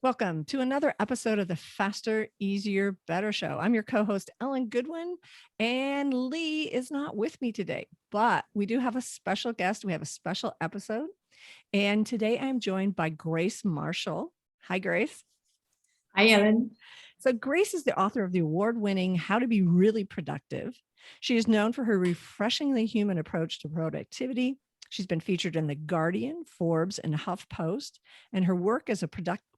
Welcome to another episode of the Faster, Easier, Better Show. I'm your co-host, Ellen Goodwin, and Lee is not with me today, but we do have a special guest. We have a special episode, and today I'm joined by Grace Marshall. Hi, Grace. Hi, Ellen. So Grace is the author of the award-winning How to Be Really Productive. She is known for her refreshingly human approach to productivity. She's been featured in The Guardian, Forbes, and HuffPost, and her work as a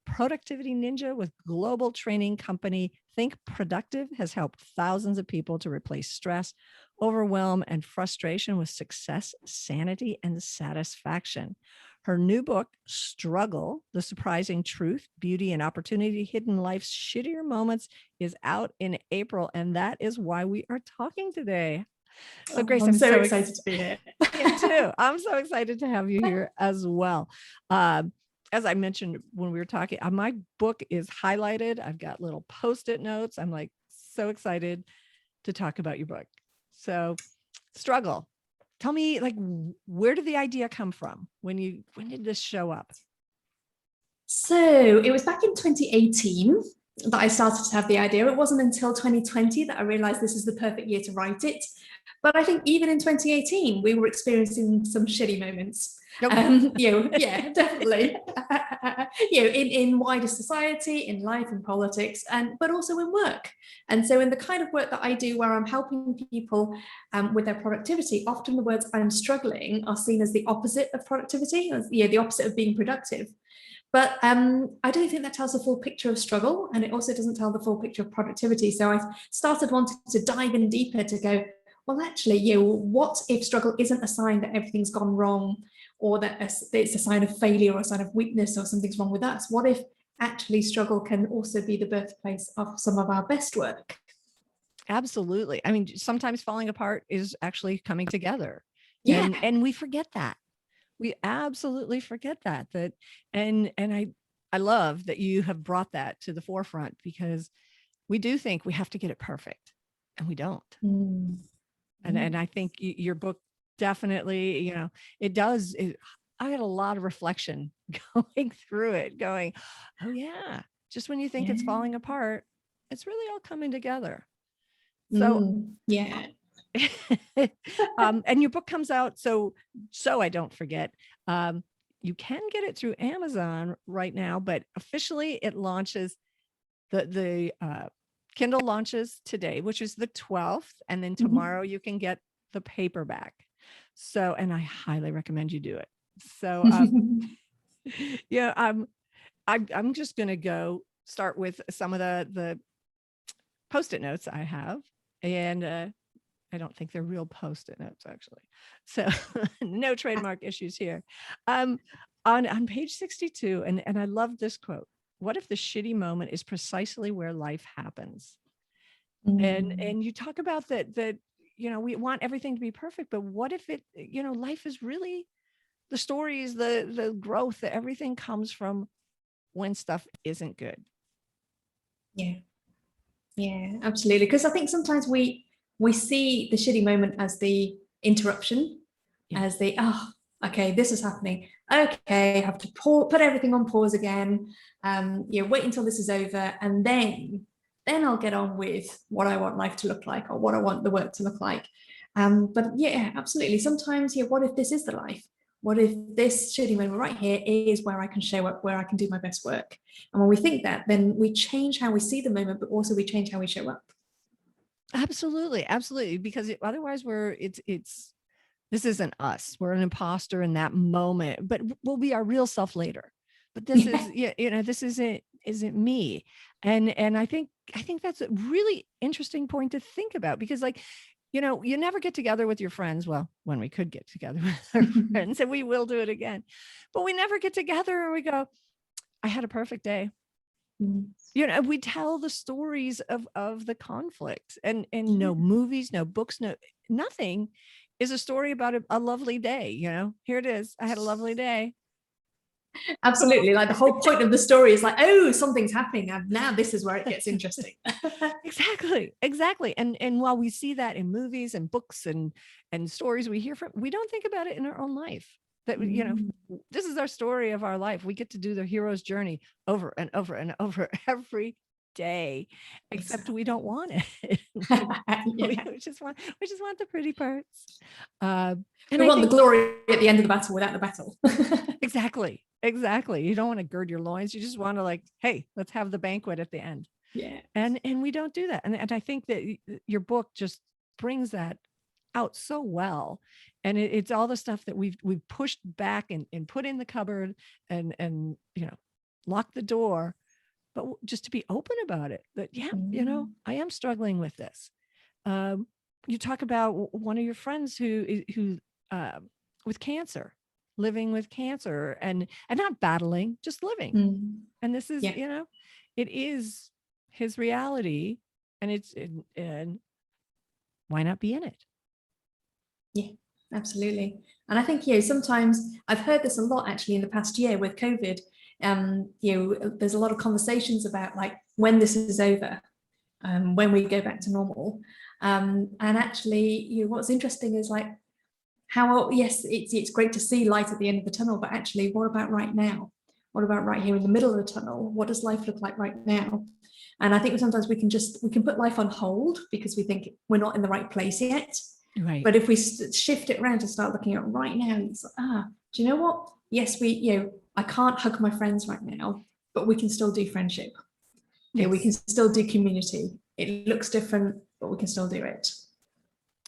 productivity ninja with global training company Think Productive has helped thousands of people to replace stress, overwhelm, and frustration with success, sanity, and satisfaction. Her new book, Struggle, The Surprising Truth, Beauty, and Opportunity Hidden in Life's Shittier Moments, is out in April, and that is why we are talking today. So Grace, I'm so excited to be here. Me too. I'm so excited to have you here as well. As I mentioned when we were talking, my book is highlighted. I've got little Post-it notes. I'm like so excited to talk about your book. So Struggle. Tell me, like, where did the idea come from? When did this show up? So it was back in 2018 that I started to have the idea. It wasn't until 2020 that I realized this is the perfect year to write it. But I think even in 2018, we were experiencing some shitty moments. Yeah, definitely. In wider society, in life and politics, but also in work. And so in the kind of work that I do where I'm helping people with their productivity, often the words I'm struggling are seen as the opposite of productivity, the opposite of being productive. But I don't think that tells the full picture of struggle, and it also doesn't tell the full picture of productivity. So I started wanting to dive in deeper to go, well, actually, what if struggle isn't a sign that everything's gone wrong, or that it's a sign of failure or a sign of weakness or something's wrong with us? What if actually struggle can also be the birthplace of some of our best work? Absolutely. I mean, sometimes falling apart is actually coming together. Yeah. And we forget that. We absolutely forget that. And I love that you have brought that to the forefront, because we do think we have to get it perfect, and we don't. And I think your book definitely, it does. I had a lot of reflection going through it, going, oh yeah, just when you think it's falling apart, it's really all coming together. So yeah. And your book comes out, so I don't forget. You can get it through Amazon right now, but officially it launches, the Kindle launches today, which is the 12th, and then tomorrow you can get the paperback. So, and I highly recommend you do it. So I'm just going to go start with some of the Post-it notes I have, and I don't think they're real Post-it notes, actually. So no trademark issues here. On page 62, and I love this quote: what if the shitty moment is precisely where life happens? And you talk about that we want everything to be perfect, but what if it, life is really, the stories, the growth, that everything comes from when stuff isn't good. Yeah, absolutely. Because I think sometimes we see the shitty moment as the interruption, as the, okay, this is happening. Okay, I have to put everything on pause again. Wait until this is over, and then I'll get on with what I want life to look like, or what I want the work to look like. But yeah, absolutely. Sometimes, what if this is the life? What if this shitty moment right here is where I can show up, where I can do my best work? And when we think that, then we change how we see the moment, but also we change how we show up. Absolutely. Because otherwise this isn't us. We're an imposter in that moment, but we'll be our real self later. But this is, this isn't me. And I think that's a really interesting point to think about, because you never get together with your friends. Well, when we could get together with our friends, and we will do it again, but we never get together and we go, I had a perfect day. We tell the stories of the conflict, and no movies, no books, nothing is a story about a lovely day. Here it is. I had a lovely day. Absolutely. Like, the whole point of the story is like, oh, something's happening, and now this is where it gets interesting. Exactly. And while we see that in movies and books and stories we hear from, we don't think about it in our own life. that, this is our story of our life. We get to do the hero's journey over and over and over every day, except we don't want it. Yeah. We just want the pretty parts. And We I want the think glory at the end of the battle without the battle. exactly. You don't want to gird your loins. You just want to like, hey, let's have the banquet at the end. Yeah. And we don't do that. And I think that your book just brings that out so well. And it's all the stuff that we've pushed back and put in the cupboard and lock the door, but just to be open about it, that I am struggling with this. You talk about one of your friends who with cancer, living with cancer and not battling, just living. And this is, Yeah. it is his reality, and why not be in it? Yeah, absolutely. And I think, sometimes I've heard this a lot actually in the past year with COVID. There's a lot of conversations about like when this is over, when we go back to normal. And actually, what's interesting is like how, yes, it's great to see light at the end of the tunnel, but actually, what about right now? What about right here in the middle of the tunnel? What does life look like right now? And I think sometimes we can put life on hold because we think we're not in the right place yet. Right. But if we shift it around to start looking at right now, it's like, do you know what? Yes, I can't hug my friends right now, but we can still do friendship. Yes. We can still do community. It looks different, but we can still do it.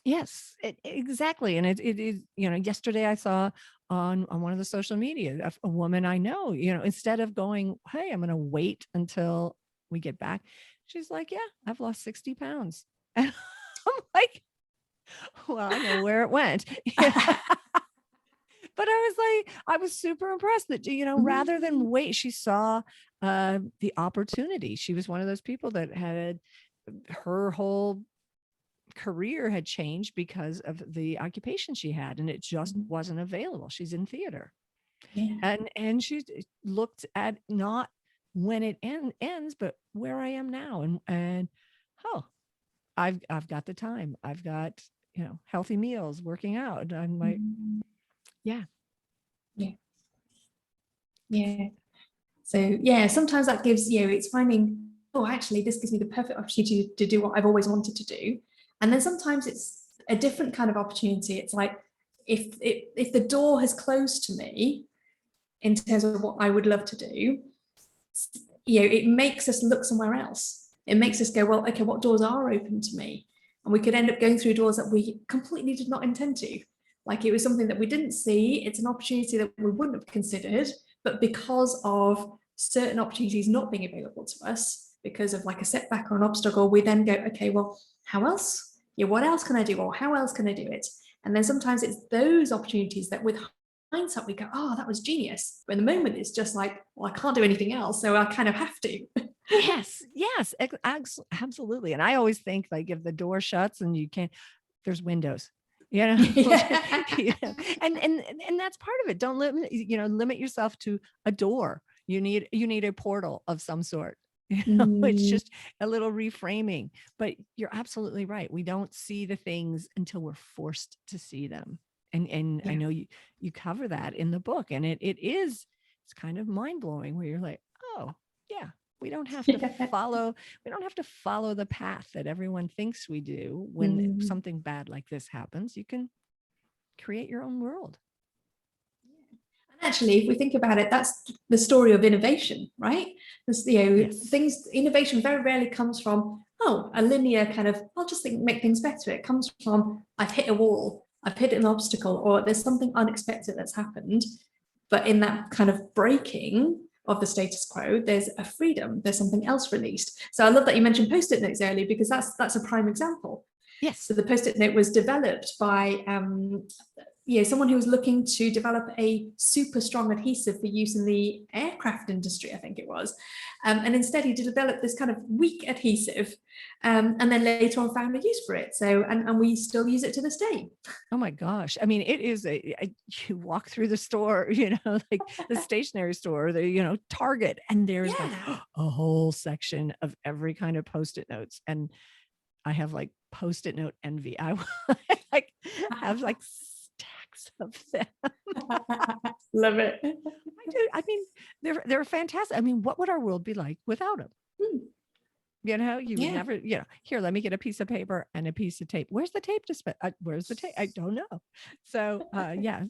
Yes, exactly. And it is, yesterday I saw on one of the social media, a woman I know, instead of going, hey, I'm going to wait until we get back. She's like, yeah, I've lost 60 pounds. And I'm like, well, I know where it went. But I was super impressed that, rather than wait, she saw the opportunity. She was one of those people that had her whole career had changed because of the occupation she had, and it just wasn't available. She's in theater. Yeah. And she looked at not when it ends, but where I am now. And I've got the time. I've got, healthy meals, working out. I'm like, yeah. So sometimes that gives it's finding, actually this gives me the perfect opportunity to do what I've always wanted to do. And then sometimes it's a different kind of opportunity. It's like if the door has closed to me in terms of what I would love to do, it makes us look somewhere else. It makes us go, well, okay, what doors are open to me? And we could end up going through doors that we completely did not intend to. Like it was something that we didn't see. It's an opportunity that we wouldn't have considered, but because of certain opportunities not being available to us, because of like a setback or an obstacle, we then go, okay, well, how else? What else can I do? Or how else can I do it? And then sometimes it's those opportunities that with hindsight we go, oh, that was genius. But in the moment, it's just like, well, I can't do anything else, so I kind of have to. Yes, absolutely. And I always think like if the door shuts and you can't, there's windows. And that's part of it. Don't limit yourself to a door. You need a portal of some sort. It's just a little reframing. But you're absolutely right. We don't see the things until we're forced to see them. And I know you cover that in the book, and it's kind of mind-blowing where you're like, oh yeah, we don't have to follow the path that everyone thinks we do. When something bad like this happens, you can create your own world. And actually, if we think about it, that's the story of innovation, right? Innovation very rarely comes from, a linear kind of, I'll just make things better. It comes from, I've hit a wall, I've hit an obstacle, or there's something unexpected that's happened. But in that kind of breaking of the status quo, there's a freedom, there's something else released. So I love that you mentioned post-it notes earlier, because that's a prime example. Yes. So the post-it note was developed by someone who was looking to develop a super strong adhesive for use in the aircraft industry, I think it was. And instead he developed this kind of weak adhesive, and then later on found a use for it. So, and we still use it to this day. Oh my gosh. I mean, it is you walk through the store, like the stationery store, the, Target, and there's like a whole section of every kind of post-it notes. And I have like post-it note envy. I like have like pictures of them. Love it. I do. I mean, they're fantastic. I mean, what would our world be like without them? You know, you would Yeah. never, here, let me get a piece of paper and a piece of tape. Where's the tape where's the tape? I don't know. So, yeah,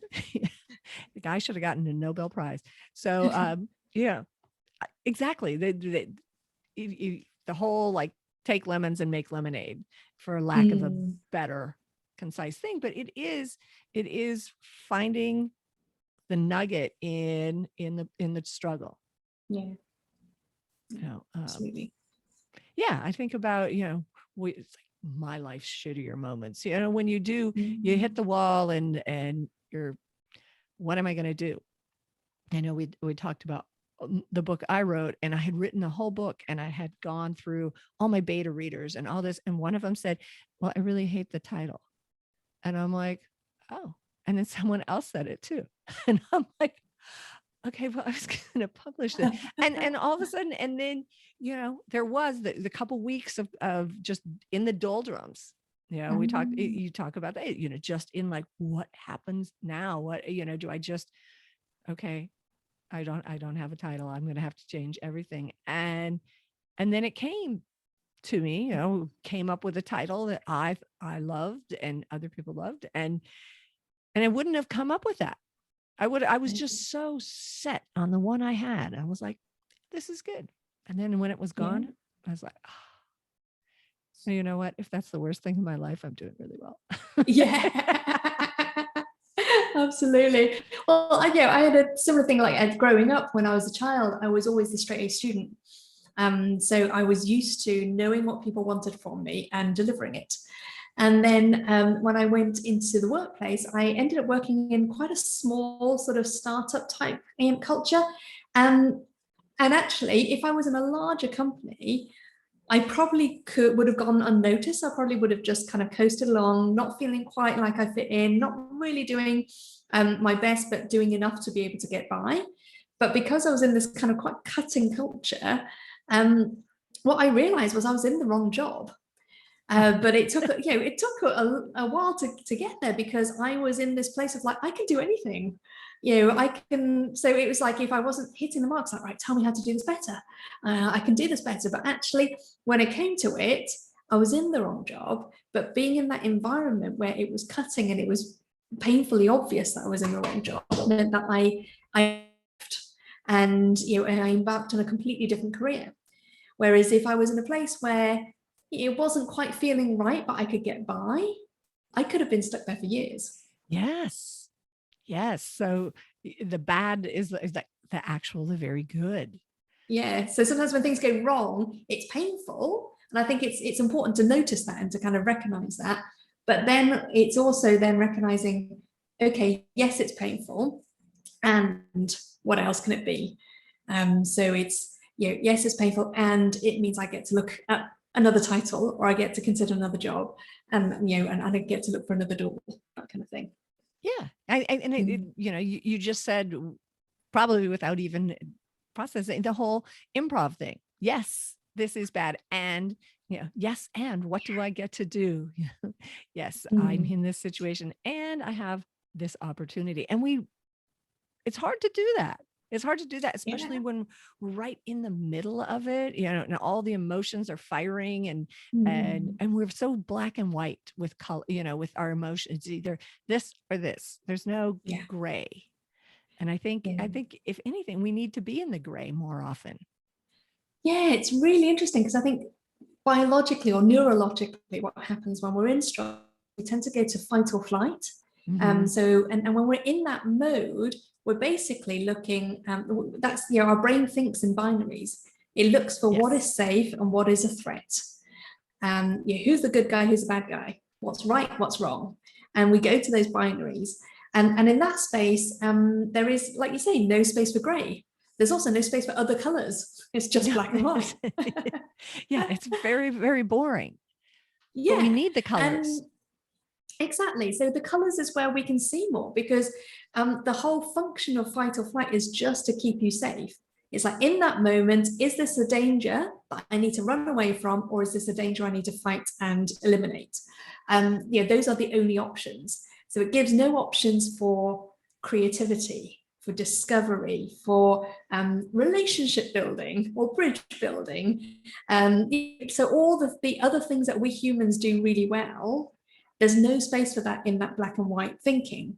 the guy should have gotten a Nobel Prize. So, yeah, exactly. The whole like take lemons and make lemonade, for lack of a better concise thing. But it is finding the nugget in the struggle. Yeah. Absolutely. Yeah, I think about, it's like my life's shittier moments. When you hit the wall and you're, what am I going to do? I know we talked about the book I wrote, and I had written the whole book, and I had gone through all my beta readers and all this. And one of them said, well, I really hate the title. And I'm like, oh, and then someone else said it too. And I'm like, okay, well, I was going to publish this. And all of a sudden, and then, there was the couple weeks of just in the doldrums. You talk about that, just in like, what happens now? What, do I just, okay, I don't have a title. I'm going to have to change everything. And then it came to me, came up with a title that I loved and other people loved. And I wouldn't have come up with that. I was just so set on the one I had. I was like, this is good. And then when it was gone, I was like, oh. So you know what? If that's the worst thing in my life, I'm doing really well. Yeah. Absolutely. Well, I had a similar thing like growing up. When I was a child, I was always the straight A student. So I was used to knowing what people wanted from me and delivering it. And then when I went into the workplace, I ended up working in quite a small sort of startup type culture. And actually, if I was in a larger company, I probably would have gone unnoticed. I probably would have just kind of coasted along, not feeling quite like I fit in, not really doing my best, but doing enough to be able to get by. But because I was in this kind of quite cutting culture, what I realized was I was in the wrong job. But it took a while to get there, because I was in this place of like, I can do anything, I can. So it was like, if I wasn't hitting the marks, like, right, tell me how to do this better. I can do this better. But actually, when it came to it, I was in the wrong job. But being in that environment where it was cutting and it was painfully obvious that I was in the wrong job, meant that I left, and and I embarked on a completely different career. Whereas if I was in a place where it wasn't quite feeling right, but I could get by, I could have been stuck there for years. Yes. So the bad is the actual, the very good. Yeah. So sometimes when things go wrong, it's painful. And I think it's important to notice that and to kind of recognize that. But then it's also then recognizing, okay, yes, it's painful. And what else can it be? So it's, yes, it's painful. And it means I get to look at another title, or I get to consider another job, and and I get to look for another door, that kind of thing. Yeah. You just said, probably without even processing, the whole improv thing. Yes, this is bad. And yes, and what do I get to do? Yes, I'm in this situation and I have this opportunity. And it's hard to do that. It's hard to do that, especially when we're right in the middle of it, and all the emotions are firing, and we're so black and white with color, with our emotions. It's either this or this. There's no gray. And I think if anything, we need to be in the gray more often. Yeah, it's really interesting, because I think biologically or neurologically, what happens when we're in struggle, we tend to go to fight or flight. So when we're in that mode, we're basically looking, that's our brain thinks in binaries. It looks for what is safe and what is a threat. Who's the good guy, who's the bad guy, what's right, what's wrong, and we go to those binaries. And in that space, there is, like you say, no space for gray. There's also no space for other colors. It's just black and white. Yeah, it's very, very boring. Yeah, but we need the colors. Exactly. So the colors is where we can see more, because the whole function of fight or flight is just to keep you safe. It's like, in that moment, is this a danger that I need to run away from, or is this a danger I need to fight and eliminate? Those are the only options. So it gives no options for creativity, for discovery, for relationship building or bridge building. So all the other things that we humans do really well, there's no space for that in that black and white thinking.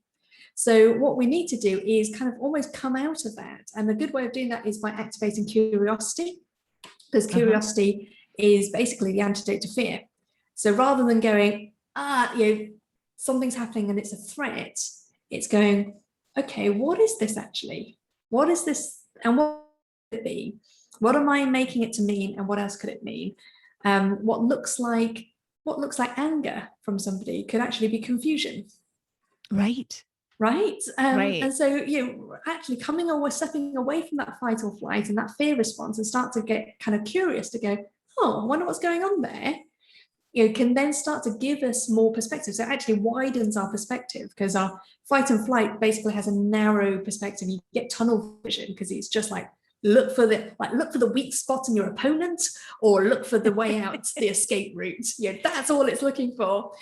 So what we need to do is kind of almost come out of that. And the good way of doing that is by activating curiosity, because curiosity is basically the antidote to fear. So rather than going, something's happening and it's a threat, it's going, okay, what is this actually? What is this? And what could it be? What am I making it to mean? And what else could it mean? What looks like anger from somebody could actually be confusion. Right. Right. Right. And so, actually stepping away from that fight or flight and that fear response and start to get kind of curious to go, oh, I wonder what's going on there. Can then start to give us more perspective. So it actually widens our perspective, because our fight and flight basically has a narrow perspective. You get tunnel vision because it's just like, look for the weak spot in your opponent, or look for the way out, the escape route. That's all it's looking for.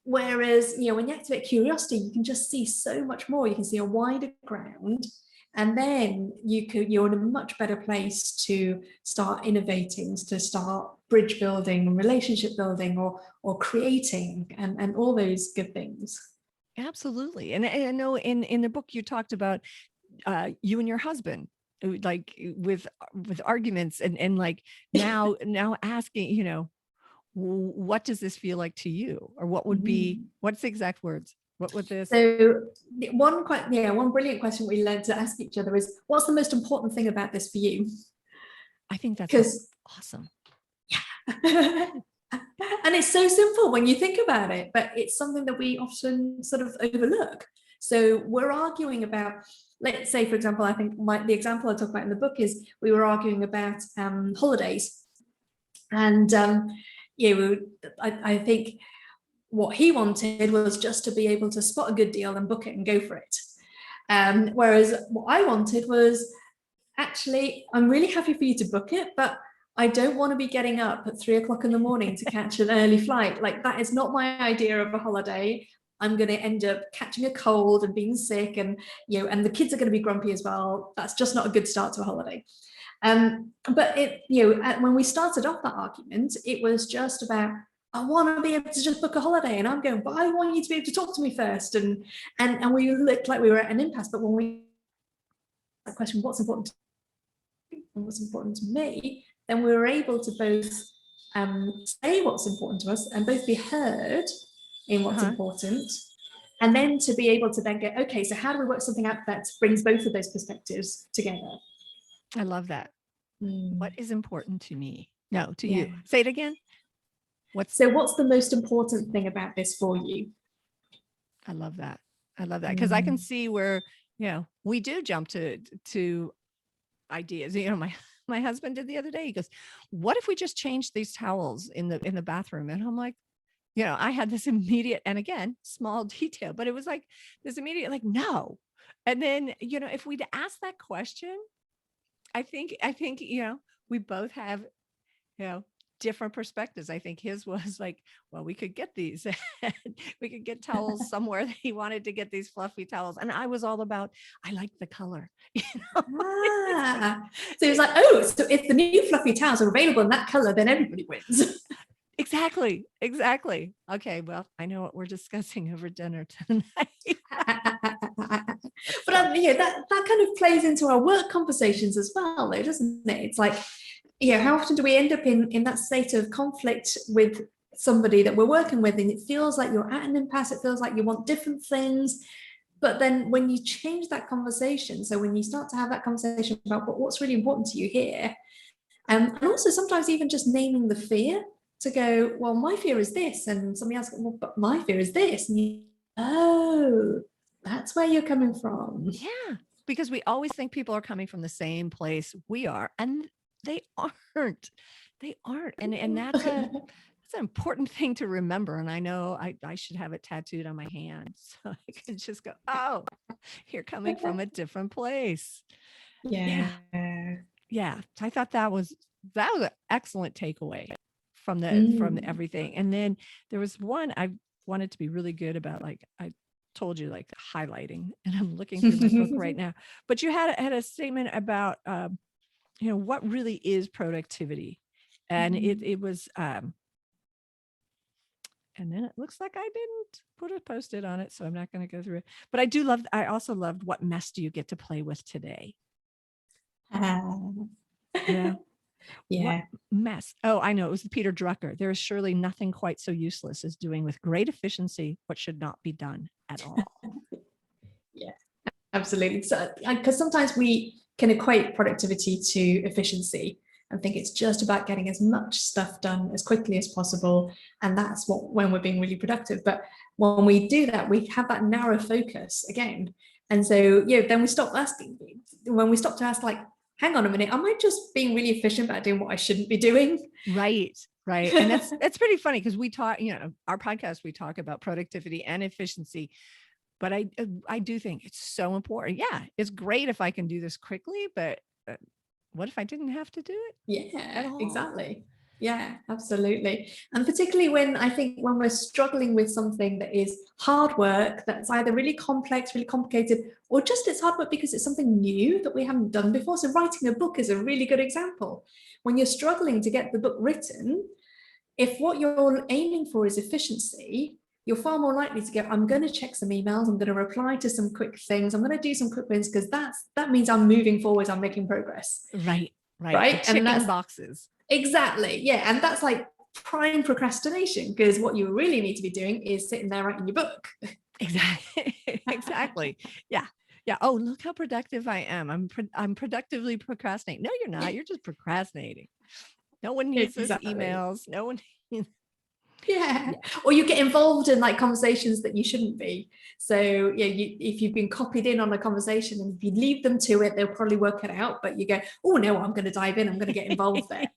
Whereas, when you activate curiosity, you can just see so much more. You can see a wider ground, and then you're in a much better place to start innovating, to start bridge building and relationship building, or creating, and all those good things. Absolutely. And I know in the book you talked about you and your husband, like with arguments, and like now asking, what does this feel like to you? Or what would be, what's the exact words? What would this? So one brilliant question we learned to ask each other is, what's the most important thing about this for you? I think that's awesome. Yeah. And it's so simple when you think about it, but it's something that we often sort of overlook. So we're arguing about, let's say, for example, I think the example I talk about in the book is we were arguing about holidays. And I think what he wanted was just to be able to spot a good deal and book it and go for it. Whereas what I wanted was, actually, I'm really happy for you to book it, but I don't want to be getting up at 3 o'clock in the morning to catch an early flight. Like, that is not my idea of a holiday. I'm going to end up catching a cold and being sick, and and the kids are going to be grumpy as well. That's just not a good start to a holiday. But when we started off that argument, it was just about, I want to be able to just book a holiday, and I'm going, but I want you to be able to talk to me first, and we looked like we were at an impasse. But when we asked the question, what's important to me, then we were able to both say what's important to us and both be heard in what's important, and then to be able to then go, okay, so how do we work something out that brings both of those perspectives together? I love that. What is important to me? No, to you. Say it again. What's the most important thing about this for you? I love that. Because I can see where, we do jump to ideas. My husband did the other day. He goes, what if we just changed these towels in the bathroom? And I'm like, I had this immediate, and again, small detail, but it was like this immediate, like, no. And then, if we'd asked that question, I think, we both have, different perspectives. I think his was like, well, we could get these, we could get towels somewhere that he wanted to get these fluffy towels. And I was all about, I like the color. So it was like, oh, so if the new fluffy towels are available in that color, then everybody wins. Exactly. Okay, well, I know what we're discussing over dinner tonight. But that kind of plays into our work conversations as well, though, doesn't it? It's like, how often do we end up in that state of conflict with somebody that we're working with, and it feels like you're at an impasse, it feels like you want different things. But then when you change that conversation, so when you start to have that conversation about what's really important to you here, and also sometimes even just naming the fear, to go, well, my fear is this, and somebody else, well, but my fear is this, and oh, that's where you're coming from. Yeah, because we always think people are coming from the same place we are, and they aren't. And that's an important thing to remember. And I know I should have it tattooed on my hand, so I can just go, oh, you're coming from a different place. Yeah. I thought that was an excellent takeaway from everything. And then there was one I wanted to be really good about, like, I told you, like highlighting, and I'm looking through my book right now. But you had a statement about, what really is productivity. And it was, and then it looks like I didn't put a Post-it on it, so I'm not going to go through it. But I also loved, what mess do you get to play with today? Yeah. What Yeah. mess? Oh, I know. It was Peter Drucker. There is surely nothing quite so useless as doing with great efficiency what should not be done at all. Yeah, absolutely. So, because sometimes we can equate productivity to efficiency and think it's just about getting as much stuff done as quickly as possible, and that's when we're being really productive. But when we do that, we have that narrow focus again, and so then we stop asking. When we stop to ask, like, hang on a minute, am I just being really efficient about doing what I shouldn't be doing? Right. And that's pretty funny, because we talk, our podcast, we talk about productivity and efficiency. But I do think it's so important. Yeah, it's great if I can do this quickly, but what if I didn't have to do it at Yeah, all? exactly. Yeah, absolutely. And particularly when I think when we're struggling with something that is hard work, that's either really complex, really complicated, or just it's hard work because it's something new that we haven't done before. So writing a book is a really good example. When you're struggling to get the book written, if what you're aiming for is efficiency, you're far more likely to go, I'm going to check some emails, I'm going to reply to some quick things, I'm going to do some quick wins, because that means I'm moving forward, I'm making progress. Right. Right. And that's boxes. Exactly. Yeah. And that's like prime procrastination, because what you really need to be doing is sitting there writing your book. Exactly. Exactly. Yeah. Oh, look how productive I am. I'm productively procrastinating. No, you're not. You're just procrastinating. No one needs those Exactly. emails. No one needs. Yeah. Or you get involved in like conversations that you shouldn't be. So if you've been copied in on a conversation, and if you leave them to it, they'll probably work it out. But you go, oh no, I'm going to dive in, I'm going to get involved there.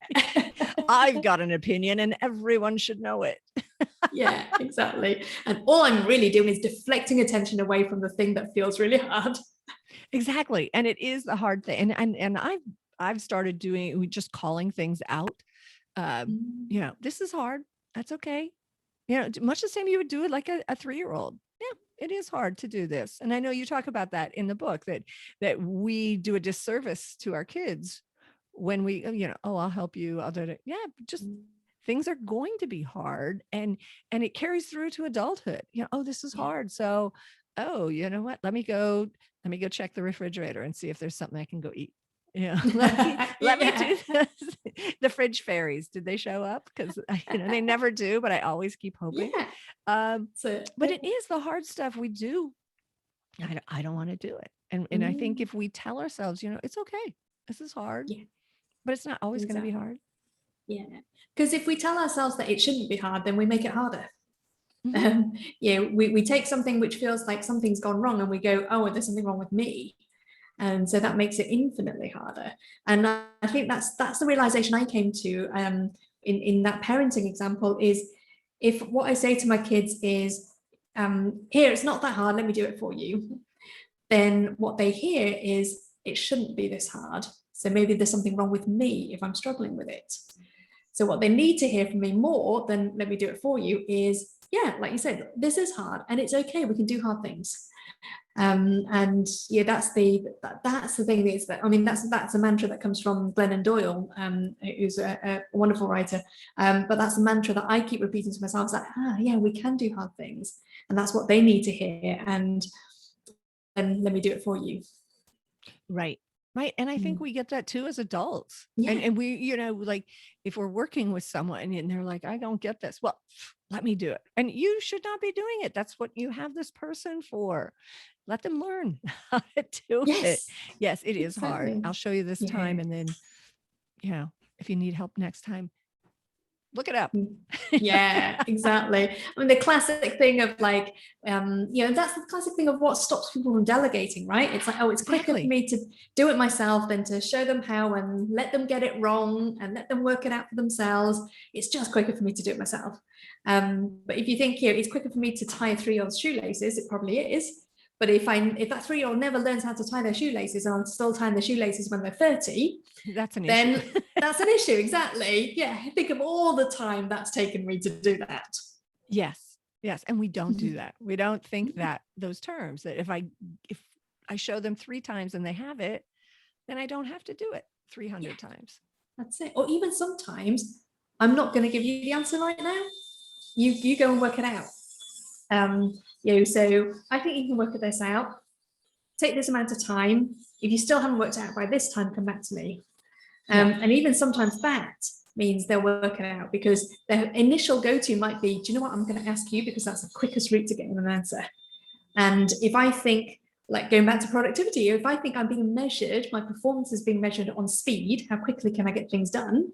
I've got an opinion and everyone should know it. Yeah, exactly. And all I'm really doing is deflecting attention away from the thing that feels really hard. Exactly. And it is the hard thing. And I've started doing, just calling things out. This is hard. That's okay. Much the same you would do it like a 3-year-old. Yeah, it is hard to do this. And I know you talk about that in the book, that we do a disservice to our kids when we, oh, I'll help you. I'll do it. Yeah, just things are going to be hard, and it carries through to adulthood. Oh, this is hard. So, oh, you know what? Let me go check the refrigerator and see if there's something I can go eat. Let me do this. The fridge fairies, did they show up? Because they never do, but I always keep hoping. But it is the hard stuff we do. I don't want to do it. And I think if we tell ourselves, it's okay, this is hard, but it's not always going to be hard. Yeah, because if we tell ourselves that it shouldn't be hard, then we make it harder. We take something which feels like something's gone wrong, and we go, oh, there's something wrong with me. And so that makes it infinitely harder. And I think that's the realization I came to in that parenting example, is if what I say to my kids is, here, it's not that hard, let me do it for you, then what they hear is, it shouldn't be this hard. So maybe there's something wrong with me if I'm struggling with it. So what they need to hear from me more than let me do it for you is, yeah, like you said, this is hard and it's okay, we can do hard things. And yeah, that's the thing, is that, I mean, that's a mantra that comes from Glennon Doyle, who's a wonderful writer, but that's a mantra that I keep repeating to myself, like, yeah, we can do hard things, and that's what they need to hear, and then let me do it for you. Right. And I think we get that too as adults. Yeah. And we, like if we're working with someone and they're like, I don't get this. Well, let me do it. And you should not be doing it. That's what you have this person for. Let them learn how to do it. Yes, it is hard. I'll show you this time. And then, if you need help next time, look it up. Yeah, exactly. I mean, the classic thing of like, that's the classic thing of what stops people from delegating, right? It's like, oh, it's quicker for me to do it myself than to show them how and let them get it wrong and let them work it out for themselves. It's just quicker for me to do it myself. But if you think, it's quicker for me to tie a 3-year-old's shoelaces, it probably is. But if that 3-year-old never learns how to tie their shoelaces and I'm still tying their shoelaces when they're 30, that's an then issue. That's an issue. Exactly. Yeah. Think of all the time that's taken me to do that. Yes. Yes. And we don't do that. We don't think that those terms, that if I show them 3 times and they have it, then I don't have to do it 300 times. That's it. Or even sometimes I'm not going to give you the answer right now. You go and work it out. So I think you can work this out. Take this amount of time. If you still haven't worked it out by this time, come back to me. And even sometimes that means they'll work it out, because their initial go-to might be, do you know what, I'm going to ask you because that's the quickest route to getting an answer. And if I think, like going back to productivity, if I think I'm being measured, my performance is being measured on speed, how quickly can I get things done,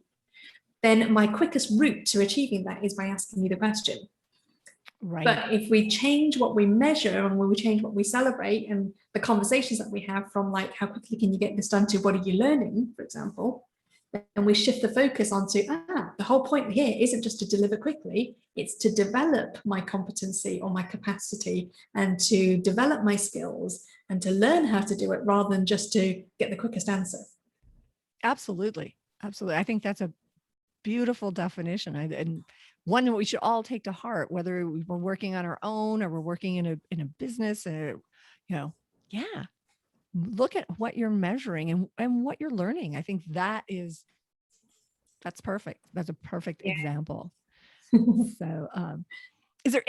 then my quickest route to achieving that is by asking you the question. Right. But if we change what we measure and when we change what we celebrate, and the conversations that we have from like, how quickly can you get this done, to what are you learning, for example, and we shift the focus onto, the whole point here isn't just to deliver quickly, it's to develop my competency or my capacity and to develop my skills and to learn how to do it rather than just to get the quickest answer. Absolutely. Absolutely. I think that's a beautiful definition, and one that we should all take to heart, whether we're working on our own or we're working in a business, look at what you're measuring and what you're learning. I think that's perfect. That's a perfect example. So, is there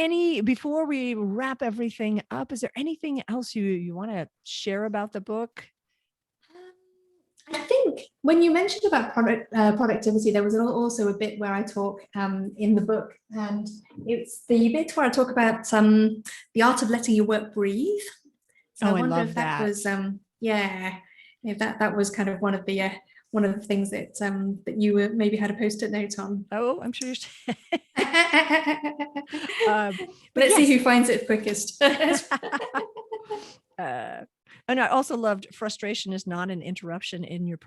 before we wrap everything up, is there anything else you want to share about the book? I think when you mentioned about productivity, there was also a bit where I talk in the book, and it's the bit where I talk about the art of letting your work breathe. So I wonder if that was if that was kind of one of the things that that you were maybe had a post-it note on. Oh, I'm sure you're let's see who finds it quickest. And I also loved, frustration is not an interruption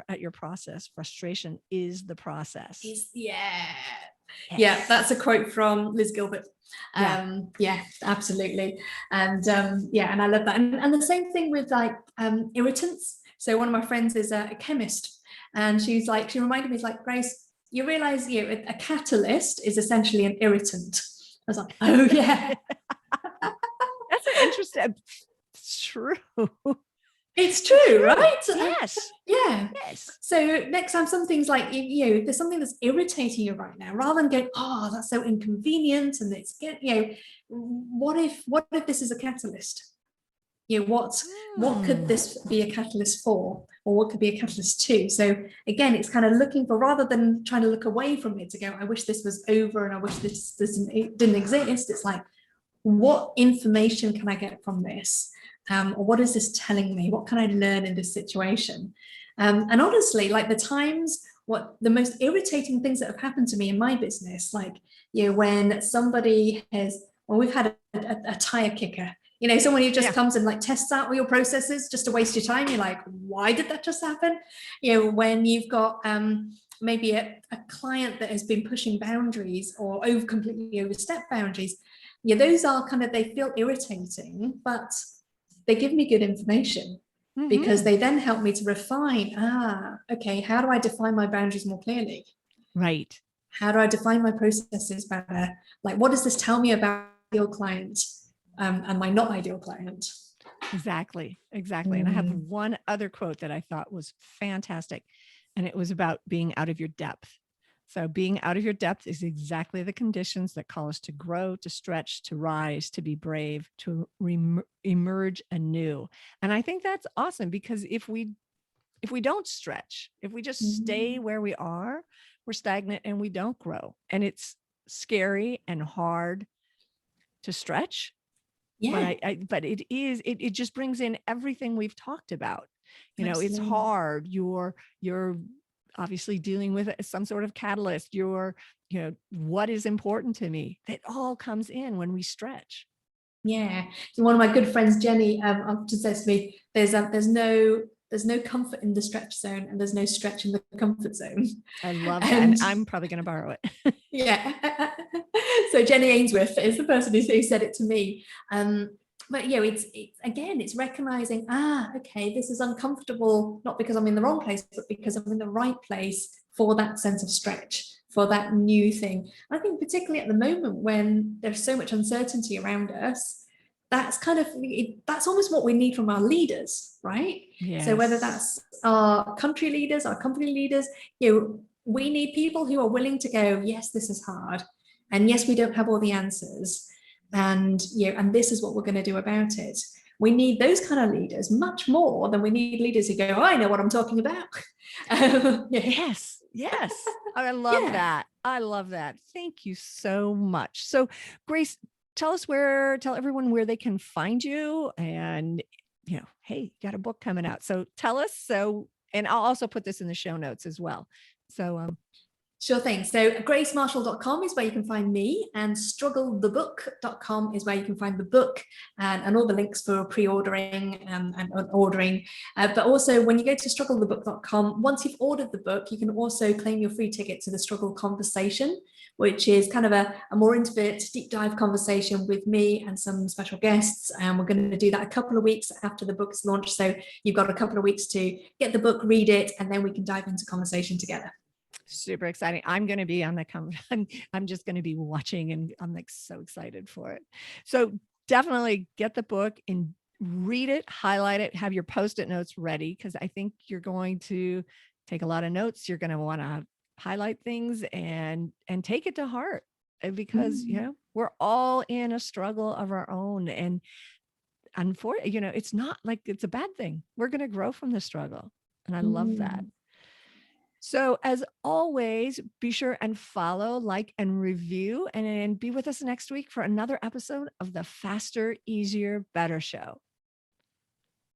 at your process. Frustration is the process. Yeah, that's a quote from Liz Gilbert. Yeah, absolutely. And and I love that. And the same thing with like irritants. So one of my friends is a chemist, and she reminded me, like, Grace, you realize a catalyst is essentially an irritant. I was like, oh yeah. That's an interesting. It's true. It's true, right? Yes. Yes. So next time something's like, if there's something that's irritating you right now, rather than going, oh, that's so inconvenient, and it's what if this is a catalyst? What could this be a catalyst for, or what could be a catalyst to? So again, it's kind of looking for, rather than trying to look away from it to go, I wish this was over and I wish this didn't exist. It's like, what information can I get from this? Or what is this telling me? What can I learn in this situation? And honestly, like the most irritating things that have happened to me in my business, like, when we've had a tire kicker, someone who just comes and like tests out all your processes just to waste your time. You're like, why did that just happen? When you've got maybe a client that has been pushing boundaries or completely overstepped boundaries. Those are they feel irritating, but they give me good information, because they then help me to refine, okay, how do I define my boundaries more clearly? Right. How do I define my processes better? Like, what does this tell me about your client and my not ideal client? Exactly. And I have one other quote that I thought was fantastic, and it was about being out of your depth. So being out of your depth is exactly the conditions that call us to grow, to stretch, to rise, to be brave, to emerge anew. And I think that's awesome, because if we don't stretch, if we just stay where we are, we're stagnant and we don't grow. And it's scary and hard to stretch. Yeah. But it just brings in everything we've talked about. Absolutely. It's hard. You're obviously dealing with some sort of catalyst. What is important to me? That all comes in when we stretch. Yeah. So one of my good friends, Jenny, often says to me, there's no comfort in the stretch zone, and there's no stretch in the comfort zone. I love that. And I'm probably going to borrow it. Yeah. So Jenny Ainsworth is the person who said it to me. But it's recognizing, okay, this is uncomfortable, not because I'm in the wrong place, but because I'm in the right place for that sense of stretch, for that new thing. I think particularly at the moment when there's so much uncertainty around us, that's kind of, that's almost what we need from our leaders, right? So whether Yes. that's our country leaders, our company leaders, we need people who are willing to go, yes, this is hard. And yes, we don't have all the answers. And this is what we're going to do about it. We need those kind of leaders much more than we need leaders who go, oh, I know what I'm talking about. Yes. Yes. I love Yeah. that. I love that. Thank you so much. So, Grace, tell everyone where they can find you and, hey, you got a book coming out. So tell us. And I'll also put this in the show notes as well. So, Sure thing. So gracemarshall.com is where you can find me, and strugglethebook.com is where you can find the book and all the links for pre-ordering and ordering. But also when you go to strugglethebook.com, once you've ordered the book, you can also claim your free ticket to the Struggle Conversation, which is kind of a more intimate, deep dive conversation with me and some special guests. And we're going to do that a couple of weeks after the book's launched. So you've got a couple of weeks to get the book, read it, and then we can dive into conversation together. super exciting. I'm going to be on the I'm just going to be watching, and I'm like so excited for it. So definitely get the book and read it, highlight it, have your post-it notes ready, because I think you're going to take a lot of notes. You're going to want to highlight things and take it to heart, because we're all in a struggle of our own, and unfortunately, it's not like it's a bad thing. We're going to grow from the struggle, and I love that. So as always, be sure and follow, like, and review, and be with us next week for another episode of the Faster, Easier, Better Show.